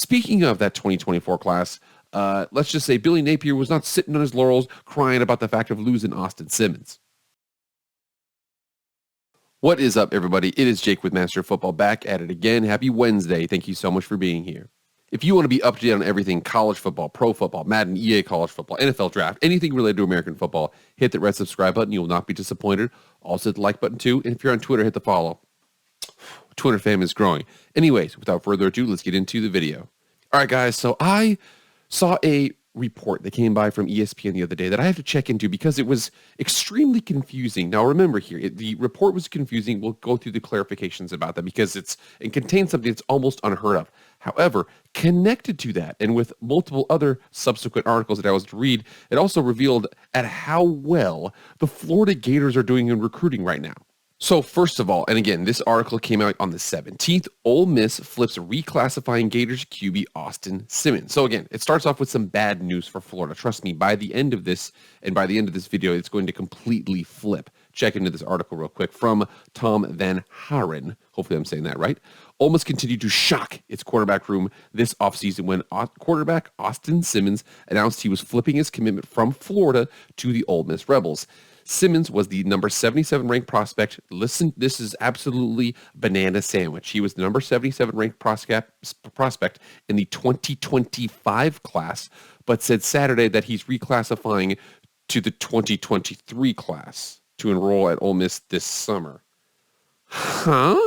Speaking of that 2024 class, let's just say Billy Napier was not sitting on his laurels crying about the fact of losing Austin Simmons. What is up, everybody? It is Jake with Master of Football back at it again. Happy Wednesday. Thank you so much for being here. If you want to be up to date on everything college football, pro football, Madden, EA college football, NFL draft, anything related to American football, hit that red subscribe button. You will not be disappointed. Also hit the like button too. And if you're on Twitter, hit the follow. Twitter fam is growing. Anyways, without further ado, let's get into the video. All right, guys. So I saw a report that came by from ESPN the other day that I have to check into because it was extremely confusing. Now, remember here, the report was confusing. We'll go through the clarifications about that because it contains something that's almost unheard of. However, connected to that and with multiple other subsequent articles that I was to read, it also revealed at how well the Florida Gators are doing in recruiting right now. So first of all, and again, this article came out on the 17th, Ole Miss flips reclassifying Gators QB Austin Simmons. So again, it starts off with some bad news for Florida. Trust me, by the end of this, and by the end of this video, it's going to completely flip. Check into this article real quick from Tom Van Haren. Hopefully I'm saying that right. Ole Miss continued to shock its quarterback room this offseason when quarterback Austin Simmons announced he was flipping his commitment from Florida to the Ole Miss Rebels. Simmons was the number 77 ranked prospect. Listen, this is absolutely banana sandwich. He was the number 77 ranked prospect in the 2025 class, but said Saturday that he's reclassifying to the 2023 class to enroll at Ole Miss this summer. Huh?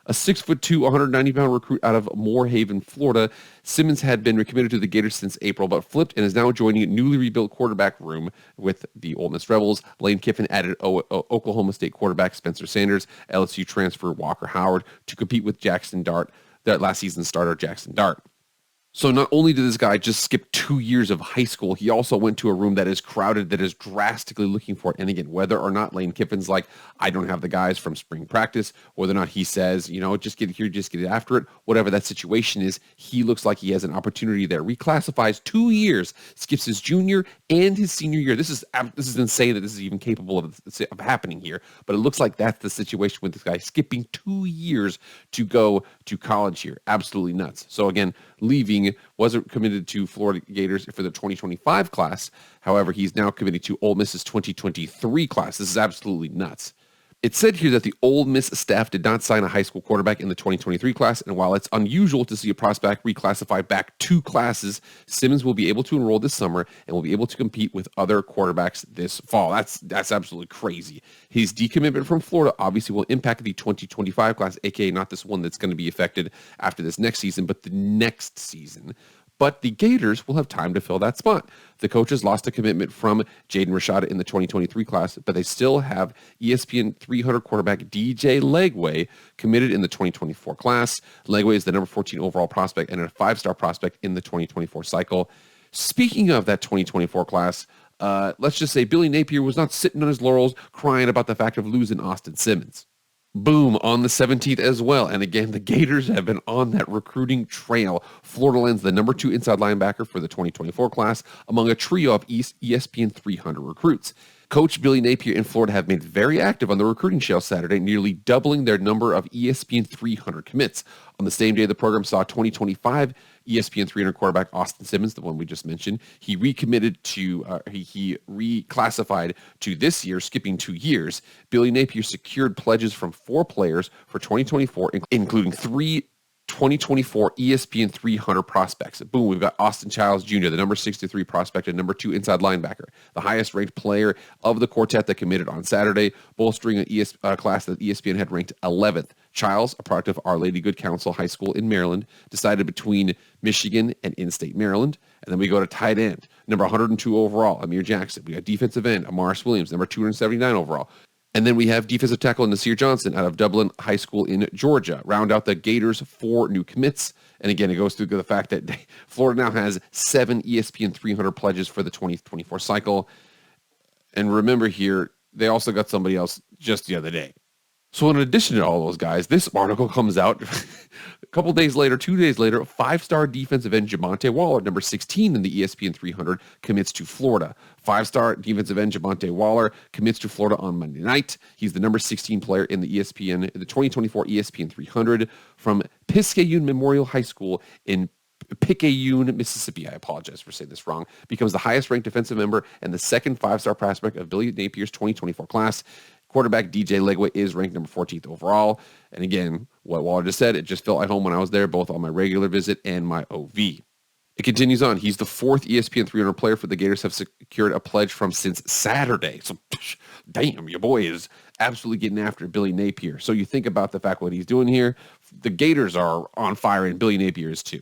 A 6'2", 190-pound recruit out of Moorhaven, Florida. Simmons had been recommitted to the Gators since April, but flipped and is now joining a newly rebuilt quarterback room with the Ole Miss Rebels. Lane Kiffin added Oklahoma State quarterback Spencer Sanders, LSU transfer Walker Howard to compete with Jackson Dart, that last season's starter Jackson Dart. So not only did this guy just skip 2 years of high school, he also went to a room that is crowded, that is drastically looking for it. And again, whether or not Lane Kiffin's like, I don't have the guys from spring practice, whether or not he says, just get here, just get after it, whatever that situation is, he looks like he has an opportunity there. Reclassifies 2 years, skips his junior and his senior year. This is insane that this is even capable of happening here. But it looks like that's the situation with this guy skipping 2 years to go to college here. Absolutely nuts. So again, leaving, wasn't committed to Florida Gators for the 2025 class. However, he's now committed to Ole Miss's 2023 class. This is absolutely nuts. It said here that the Ole Miss staff did not sign a high school quarterback in the 2023 class, and while it's unusual to see a prospect reclassify back 2 classes, Simmons will be able to enroll this summer and will be able to compete with other quarterbacks this fall. That's absolutely crazy. His decommitment from Florida obviously will impact the 2025 class, aka not this one that's going to be affected after this next season, but the next season. But the Gators will have time to fill that spot. The coaches lost a commitment from Jaden Rashada in the 2023 class, but they still have ESPN 300 quarterback DJ Legway committed in the 2024 class. Legway is the number 14 overall prospect and a 5-star prospect in the 2024 cycle. Speaking of that 2024 class, let's just say Billy Napier was not sitting on his laurels crying about the fact of losing Austin Simmons. Boom, on the 17th as well. And again, the Gators have been on that recruiting trail. Florida lands the number 2 inside linebacker for the 2024 class among a trio of ESPN 300 recruits. Coach Billy Napier in Florida have been very active on the recruiting trail Saturday, nearly doubling their number of ESPN 300 commits. On the same day, the program saw 2025 ESPN 300 quarterback Austin Simmons, the one we just mentioned. He recommitted to, he reclassified to this year, skipping 2 years. Billy Napier secured pledges from 4 players for 2024, including 3 2024 ESPN 300 prospects. Boom, we've got Austin Childs Jr., the number 63 prospect and number 2 inside linebacker, the highest ranked player of the quartet that committed on Saturday, bolstering a class that ESPN had ranked 11th. Childs, a product of Our Lady Good Counsel High School in Maryland, decided between Michigan and in-state Maryland. And then we go to tight end, number 102 overall, Amir Jackson. We got defensive end, Amaris Williams, number 279 overall. And then we have defensive tackle Nasir Johnson out of Dublin High School in Georgia. Round out the Gators 4 new commits. And again, it goes through the fact that Florida now has 7 ESPN 300 pledges for the 2024 cycle. And remember here, they also got somebody else just the other day. So in addition to all those guys, this article comes out a couple days later, 2 days later, 5-star defensive end Javonte Waller, number 16 in the ESPN 300, commits to Florida. 5-star defensive end Javonte Waller commits to Florida on Monday night. He's the number 16 player in the 2024 ESPN 300 from Piscayune Memorial High School in Picayune, Mississippi, I apologize for saying this wrong, becomes the highest ranked defensive member and the second five-star prospect of Billy Napier's 2024 class. Quarterback DJ Legway is ranked number 14th overall. And again, what Waller just said, it just felt at home when I was there, both on my regular visit and my OV. It continues on. He's the fourth ESPN 300 player for the Gators have secured a pledge from since Saturday. So, damn, your boy is absolutely getting after Billy Napier. So you think about the fact what he's doing here. The Gators are on fire, and Billy Napier is too.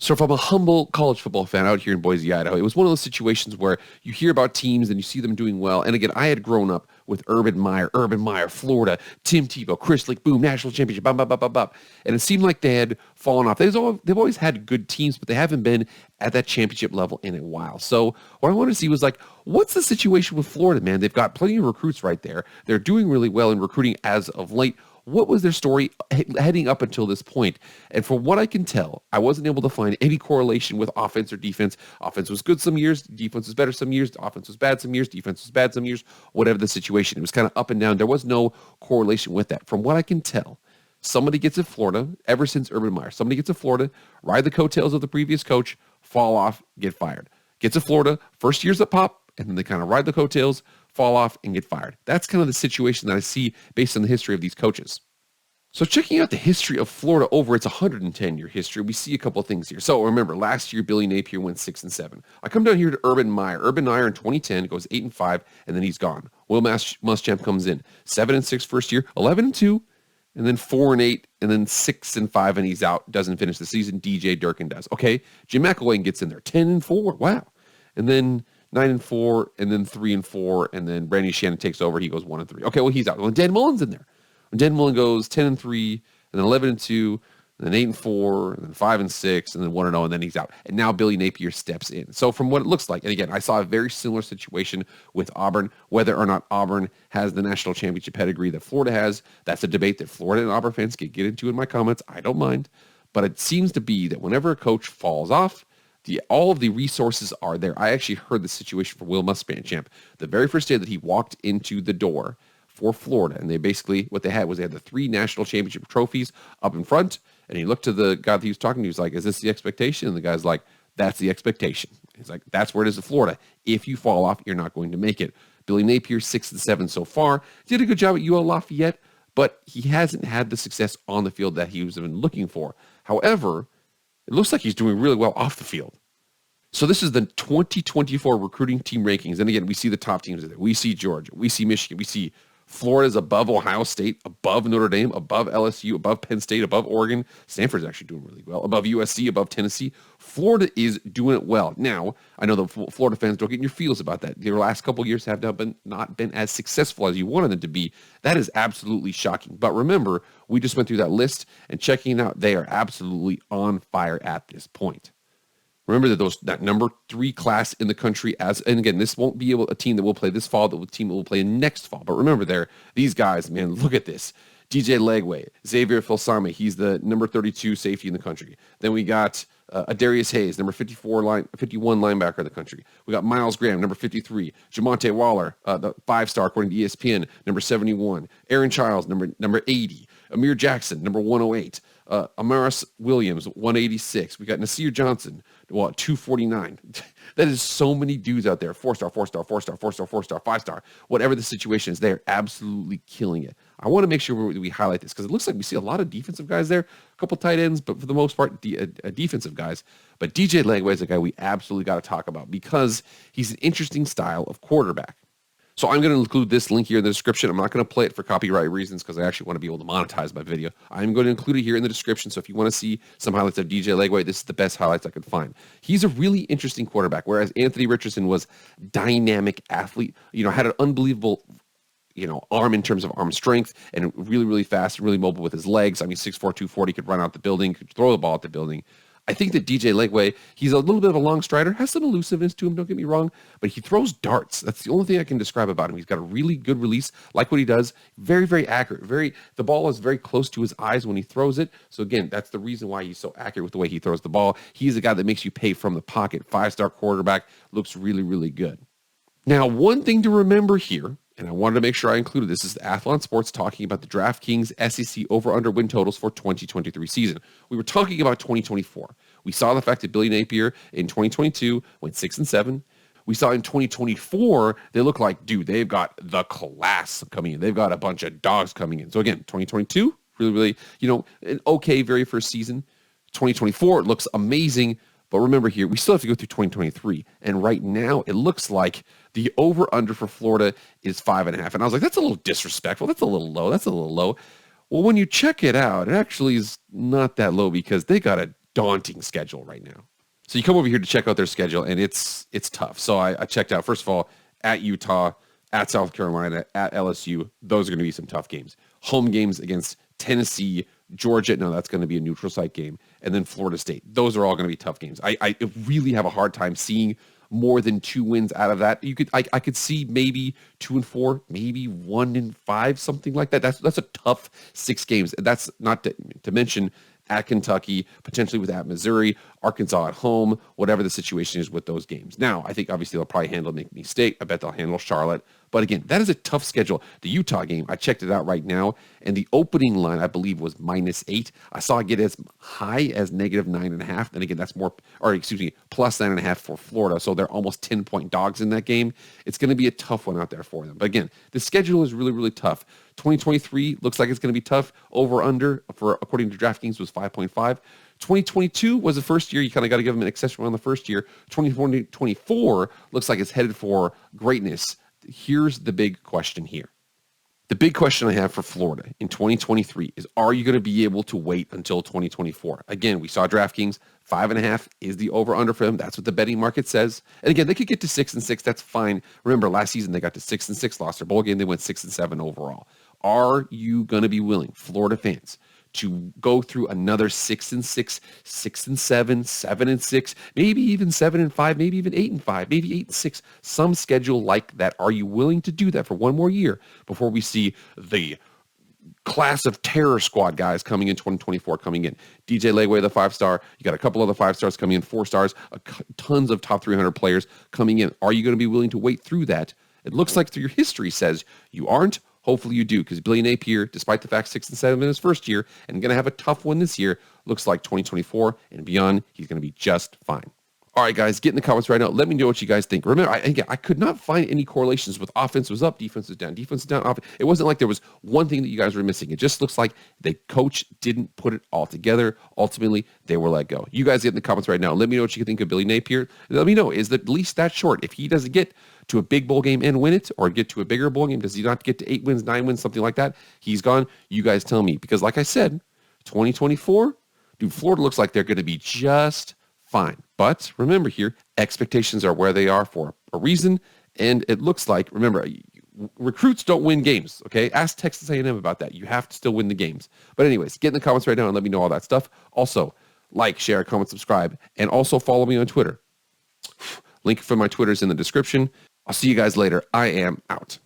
So if I'm a humble college football fan out here in Boise, Idaho, it was one of those situations where you hear about teams and you see them doing well. And again, I had grown up with Urban Meyer, Florida, Tim Tebow, Chris Lake, boom, national championship, bop, bop, bop, bop, bop. And it seemed like they had fallen off. They've always had good teams, but they haven't been at that championship level in a while. So what I wanted to see was like, what's the situation with Florida, man? They've got plenty of recruits right there. They're doing really well in recruiting as of late. What was their story heading up until this point? And from what I can tell, I wasn't able to find any correlation with offense or defense. Offense was good some years, defense was better some years, offense was bad some years, defense was bad some years, whatever the situation. It was kind of up and down. There was no correlation with that. From what I can tell, somebody gets at Florida, ever since Urban Meyer, somebody gets at Florida, ride the coattails of the previous coach, fall off, get fired. Gets at Florida, first year's a pop, and then they kind of ride the coattails, fall off, and get fired. That's kind of the situation that I see based on the history of these coaches. So checking out the history of Florida over its 110-year history, we see a couple of things here. So remember, last year, Billy Napier went 6-7. I come down here to Urban Meyer. Urban Meyer in 2010 goes 8-5, and then he's gone. Will Muschamp comes in 7-6 first year, 11-2, and then 4-8, and then 6-5, and he's out. Doesn't finish the season. DJ Durkin does. Okay, Jim McElwain gets in there, 10-4. Wow, and then 9-4, and then 3-4, and then Brandon Shannon takes over. He goes 1-3. Okay, well he's out. Well, Dan Mullen's in there. When Dan Mullen goes 10-3, and then 11-2, and then 8-4, and then 5-6, and then 1-0, and then he's out. And now Billy Napier steps in. So from what it looks like, and again, I saw a very similar situation with Auburn. Whether or not Auburn has the national championship pedigree that Florida has, that's a debate that Florida and Auburn fans can get into in my comments. I don't mind. But it seems to be that whenever a coach falls off, all of the resources are there. I actually heard the situation for Will Muschamp. The very first day that he walked into the door for Florida, and they basically, what they had was they had the 3 national championship trophies up in front, and he looked to the guy that he was talking to, he was like, is this the expectation? And the guy's like, that's the expectation. He's like, that's where it is in Florida. If you fall off, you're not going to make it. Billy Napier, 6-7 so far, did a good job at UL Lafayette, but he hasn't had the success on the field that he was been looking for. However, it looks like he's doing really well off the field. So this is the 2024 recruiting team rankings. And again, we see the top teams there. We see Georgia. We see Michigan. We see Florida's above Ohio State, above Notre Dame, above LSU, above Penn State, above Oregon. Stanford's actually doing really well. Above USC, above Tennessee. Florida is doing it well. Now, I know the Florida fans don't get in your feels about that. Their last couple of years have not been as successful as you wanted them to be. That is absolutely shocking. But remember, we just went through that list, and checking it out, they are absolutely on fire at this point. Remember that number 3 class in the country, and again, this won't be a team that will play this fall, the team that will play next fall. But remember these guys, man, look at this. DJ Legway, Xavier Filsame, he's the number 32 safety in the country. Then we got Adarius Hayes, number 51 linebacker in the country. We got Miles Graham, number 53. Jamonte Waller, the 5-star according to ESPN, number 71. Aaron Childs, number 80. Amir Jackson, number 108. Amaris Williams, 186. We got Nasir Johnson, 249. That is so many dudes out there. 4-star, 4-star, 4-star, 4-star, 4-star, 5-star. Whatever the situation is, they're absolutely killing it. I want to make sure we highlight this because it looks like we see a lot of defensive guys there, a couple tight ends, but for the most part, defensive guys. But DJ Legway is a guy we absolutely got to talk about because he's an interesting style of quarterback. So I'm going to include this link here in the description. I'm not going to play it for copyright reasons because I actually want to be able to monetize my video. I'm going to include it here in the description. So if you want to see some highlights of DJ Legway, this is the best highlights I could find. He's a really interesting quarterback, whereas Anthony Richardson was dynamic athlete, had an unbelievable arm in terms of arm strength and really, really fast and really mobile with his legs. I mean, 6'4", 240, could run out the building, could throw the ball at the building. I think that DJ Legway, he's a little bit of a long strider, has some elusiveness to him, don't get me wrong, but he throws darts. That's the only thing I can describe about him. He's got a really good release, like what he does, very, very accurate. The ball is very close to his eyes when he throws it. So again, that's the reason why he's so accurate with the way he throws the ball. He's a guy that makes you pay from the pocket. 5-star quarterback, looks really, really good. Now, one thing to remember here, and I wanted to make sure I included this, is the Athlon Sports talking about the DraftKings SEC over-under win totals for 2023 season. We were talking about 2024. We saw the fact that Billy Napier in 2022 went 6-7. We saw in 2024, they look like, dude, they've got the class coming in. They've got a bunch of dogs coming in. So again, 2022, really, an okay very first season. 2024, it looks amazing. But remember here, we still have to go through 2023. And right now, it looks like the over-under for Florida is 5.5. And I was like, that's a little disrespectful. That's a little low. That's a little low. Well, when you check it out, it actually is not that low because they got a daunting schedule right now. So you come over here to check out their schedule, and it's tough. So I checked out, first of all, at Utah, at South Carolina, at LSU. Those are going to be some tough games. Home games against Tennessee, Georgia. No, that's going to be a neutral site game. And then Florida State. Those are all going to be tough games. I really have a hard time seeing more than 2 wins out of that. I could see maybe 2-4, maybe 1-5, something like that. That's a tough 6 games. That's not to mention at Kentucky, potentially with at Missouri, Arkansas at home, whatever the situation is with those games. Now, I think obviously they'll probably handle McNeese State. I bet they'll handle Charlotte. But again, that is a tough schedule. The Utah game, I checked it out right now, and the opening line, I believe, was -8. I saw it get as high as -9.5. And again, that's plus 9.5 for Florida. So they're almost 10-point dogs in that game. It's going to be a tough one out there for them. But again, the schedule is really, really tough. 2023 looks like it's going to be tough. Over-under, according to DraftKings, was 5.5. 2022 was the first year. You kind of got to give them an accessory on the first year. 2024 looks like it's headed for greatness. Here's the big question here. The big question I have for Florida in 2023 is, are you going to be able to wait until 2024? Again, we saw DraftKings, 5.5 is the over-under for them. That's what the betting market says. And again, they could get to 6-6. That's fine. Remember, last season they got to 6-6, lost their bowl game. They went 6-7 overall. Are you going to be willing, Florida fans, to go through another 6-6, 6-7, 7-6, maybe even 7-5, maybe even 8-5, maybe 8-6, some schedule like that? Are you willing to do that for one more year before we see the class of terror squad guys coming in 2024 coming in? DJ Legway, the 5-star. You got a couple other 5-stars coming in, 4 stars, tons of top 300 players coming in. Are you going to be willing to wait through that? It looks like through your history says you aren't. Hopefully you do, because Billy Napier, despite the fact 6-7 in his first year and going to have a tough one this year, looks like 2024 and beyond, he's going to be just fine. All right, guys, get in the comments right now. Let me know what you guys think. Remember, I could not find any correlations with offense was up, defense was down, offense. It wasn't like there was one thing that you guys were missing. It just looks like the coach didn't put it all together. Ultimately, they were let go. You guys get in the comments right now. Let me know what you think of Billy Napier. Let me know, is at least that short? If he doesn't get to a big bowl game and win it, or get to a bigger bowl game, does he not get to 8 wins, 9 wins, something like that? He's gone. You guys tell me. Because like I said, 2024, dude, Florida looks like they're going to be just fine. But remember here, expectations are where they are for a reason. And it looks like, remember, recruits don't win games, okay? Ask Texas A&M about that. You have to still win the games. But anyways, get in the comments right now and let me know all that stuff. Also, like, share, comment, subscribe, and also follow me on Twitter. Link for my Twitter is in the description. I'll see you guys later. I am out.